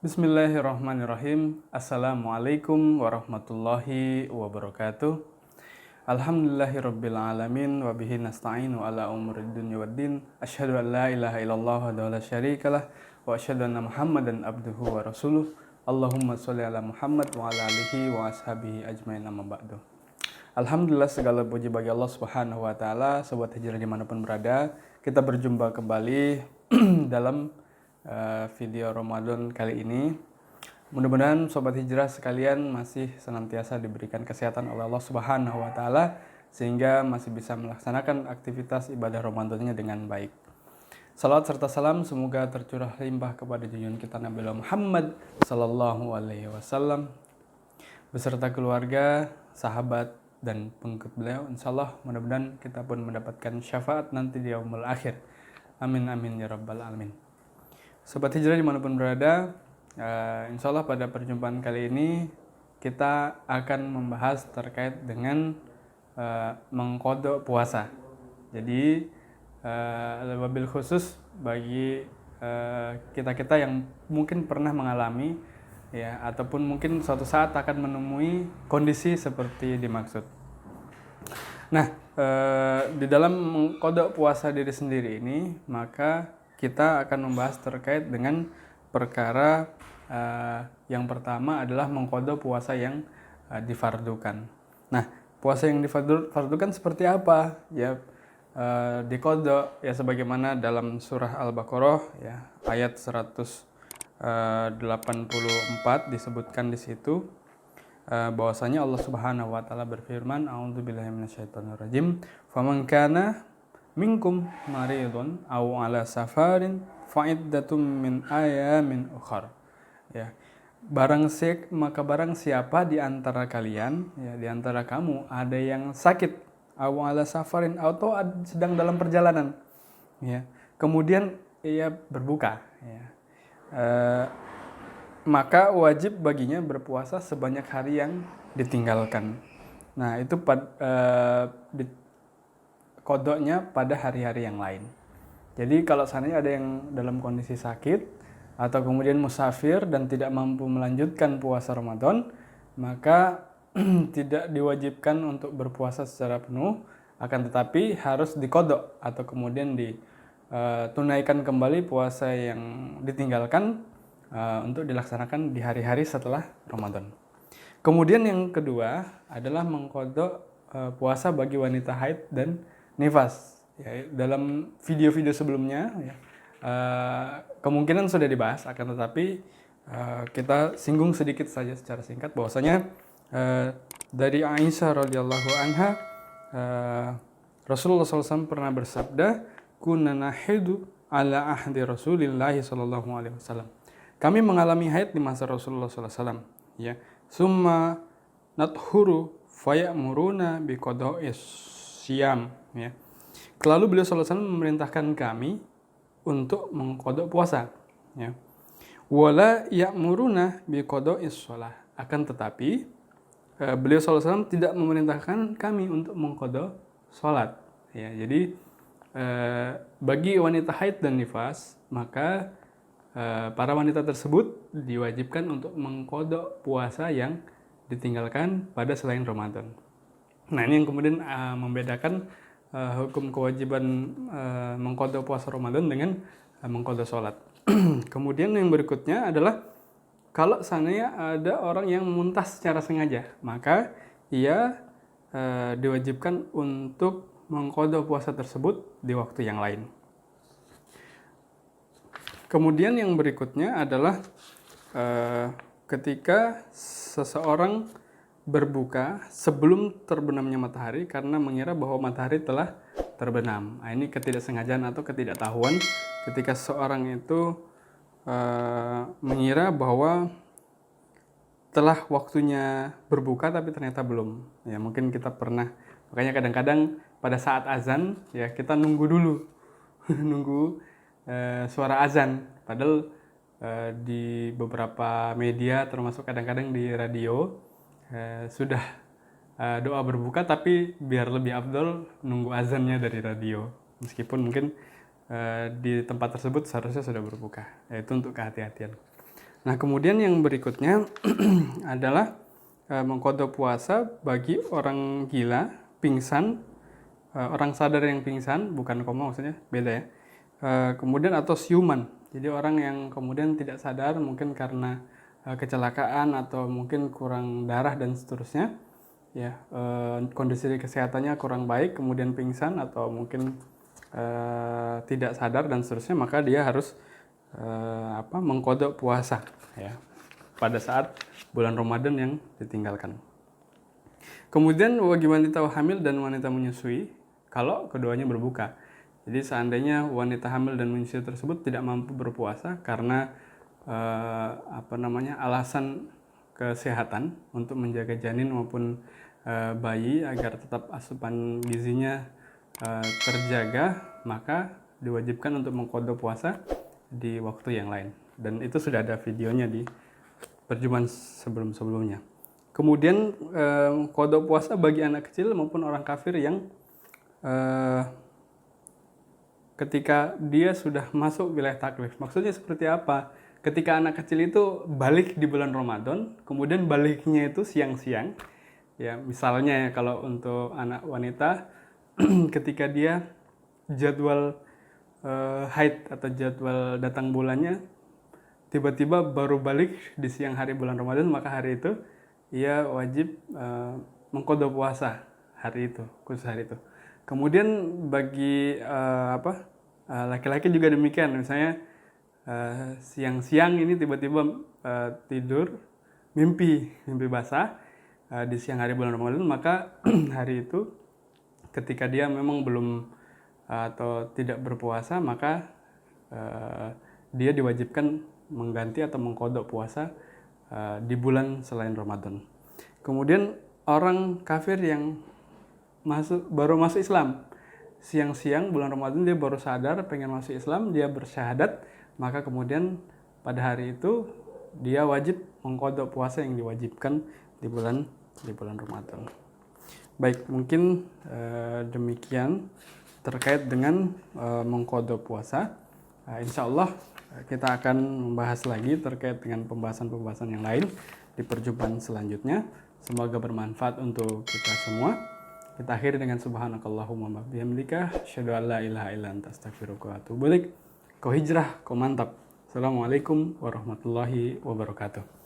Bismillahirrahmanirrahim. Assalamualaikum warahmatullahi wabarakatuh. Alhamdulillahirabbil alamin wa bihi nasta'inu ala umuri dunya waddin. Asyhadu an la ilaha illallah wa la syarikalah wa asyhadu anna Muhammadan abduhu wa rasuluh. Allahumma sholli ala Muhammad wa ala alihi wa ashabihi ajmain, amma ba'du. Alhamdulillah, segala puji bagi Allah Subhanahu wa taala. Sobat hijrah dimanapun berada, kita berjumpa kembali dalam video Ramadan kali ini. Mudah-mudahan sobat hijrah sekalian masih senantiasa diberikan kesehatan oleh Allah Subhanahu wa taala sehingga masih bisa melaksanakan aktivitas ibadah Ramadannya dengan baik. Salawat serta salam semoga tercurah limpah kepada junjungan kita Nabi Muhammad sallallahu alaihi wasallam beserta keluarga, sahabat dan pengikut beliau. Insyaallah mudah-mudahan kita pun mendapatkan syafaat nanti di yaumul akhir. Amin amin ya rabbal alamin. Sobat hijrah dimanapun berada, insya Allah pada perjumpaan kali ini kita akan membahas terkait dengan mengqadha puasa. Jadi wabil khusus bagi kita-kita yang mungkin pernah mengalami ya, ataupun mungkin suatu saat akan menemui kondisi seperti dimaksud. Nah, di dalam mengqadha puasa diri sendiri ini, maka kita akan membahas terkait dengan perkara yang pertama adalah mengqadha puasa yang difardukan. Nah, puasa yang difardukan seperti apa? Ya, diqadha ya sebagaimana dalam surah Al-Baqarah ya ayat 184 disebutkan di situ bahwasanya Allah Subhanahu wa taala berfirman, a'udzubillahi minasyaitonirrajim, faman kana minkum maridun aw ala safarin fa'iddatum min ayamin ukhar. Ya. Maka barang siapa di antara kalian, ya, di antara kamu ada yang sakit, aw ala safarin, atau sedang dalam perjalanan, ya. Kemudian ia berbuka, ya. Maka wajib baginya berpuasa sebanyak hari yang ditinggalkan. Nah, itu qadhanya pada hari-hari yang lain. Jadi kalau seandainya ada yang dalam kondisi sakit atau kemudian musafir dan tidak mampu melanjutkan puasa Ramadan, maka tidak diwajibkan untuk berpuasa secara penuh, akan tetapi harus diqadha atau kemudian ditunaikan kembali puasa yang ditinggalkan untuk dilaksanakan di hari-hari setelah Ramadan. Kemudian yang kedua adalah mengqadha puasa bagi wanita haid dan nifas. Ya, dalam video-video sebelumnya ya, kemungkinan sudah dibahas, akan tetapi kita singgung sedikit saja secara singkat bahwasanya dari Aisyah radhiyallahu anha, Rasulullah SAW pernah bersabda, kunna nahidu ala ahdi Rasulillahi sallallahu alaihi wasallam. Kami mengalami haid di masa Rasulullah SAW. Ya, summa nathuru fayamuruna biqada'is syam. Ya. Lalu beliau SAW memerintahkan kami untuk mengqadha puasa. Ya. Wala ya'muruna biqada'is shalah. Akan tetapi beliau SAW tidak memerintahkan kami untuk mengqadha salat. Ya, jadi bagi wanita haid dan nifas, maka para wanita tersebut diwajibkan untuk mengqadha puasa yang ditinggalkan pada selain Ramadan. Nah, ini yang kemudian membedakan hukum kewajiban mengqadha puasa Ramadan dengan mengqadha sholat. Kemudian yang berikutnya adalah kalau seandainya ada orang yang muntah secara sengaja, maka ia diwajibkan untuk mengqadha puasa tersebut di waktu yang lain. Kemudian yang berikutnya adalah ketika seseorang berbuka sebelum terbenamnya matahari karena mengira bahwa matahari telah terbenam. Nah, ini ketidaksengajaan atau ketidaktahuan ketika seseorang itu mengira bahwa telah waktunya berbuka tapi ternyata belum. Ya, mungkin kita pernah, makanya kadang-kadang pada saat azan ya kita nunggu dulu nunggu suara azan, padahal di beberapa media termasuk kadang-kadang di radio sudah doa berbuka, tapi biar lebih afdol nunggu azannya dari radio, meskipun mungkin di tempat tersebut seharusnya sudah berbuka. Itu untuk kehati-hatian. Nah, kemudian yang berikutnya adalah mengqadha puasa bagi orang gila, pingsan, orang sadar yang pingsan, bukan koma maksudnya, beda ya. Kemudian atau siuman. Jadi orang yang kemudian tidak sadar mungkin karena kecelakaan atau mungkin kurang darah dan seterusnya. Ya, kondisi kesehatannya kurang baik, kemudian pingsan atau mungkin tidak sadar dan seterusnya, maka dia harus mengqadha puasa ya pada saat bulan Ramadan yang ditinggalkan. Kemudian bagi wanita hamil dan wanita menyusui kalau keduanya berbuka. Jadi seandainya wanita hamil dan menyusui tersebut tidak mampu berpuasa karena alasan kesehatan untuk menjaga janin maupun bayi agar tetap asupan gizinya terjaga, maka diwajibkan untuk mengqadha puasa di waktu yang lain. Dan itu sudah ada videonya di perjumpaan sebelum-sebelumnya. Kemudian qadha puasa bagi anak kecil maupun orang kafir yang ketika dia sudah masuk wilayah taklif. Maksudnya seperti apa? Ketika anak kecil itu balik di bulan Ramadan, kemudian baliknya itu siang-siang. Ya, misalnya ya kalau untuk anak wanita ketika dia jadwal haid atau jadwal datang bulannya tiba-tiba baru balik di siang hari bulan Ramadan, maka hari itu ia wajib mengqadha puasa hari itu, khusus hari itu. Kemudian bagi laki-laki juga demikian, misalnya siang-siang ini tiba-tiba tidur mimpi basah di siang hari bulan Ramadan, maka hari itu ketika dia memang belum atau tidak berpuasa, maka dia diwajibkan mengganti atau mengqadha puasa di bulan Ramadan. Kemudian orang kafir yang baru masuk Islam, siang-siang bulan Ramadan dia baru sadar pengen masuk Islam, dia bersyahadat, maka kemudian pada hari itu dia wajib mengqadha puasa yang diwajibkan di bulan Ramadan. Baik, mungkin demikian terkait dengan mengqadha puasa. Insya Allah kita akan membahas lagi terkait dengan pembahasan-pembahasan yang lain di perjumpaan selanjutnya. Semoga bermanfaat untuk kita semua. Kita akhiri dengan subhanakallahumma bihamdika asyhadu an la ilaha illa anta astaghfiruka wa atubu ilaik. Kau hijrah, kau mantap. Assalamualaikum warahmatullahi wabarakatuh.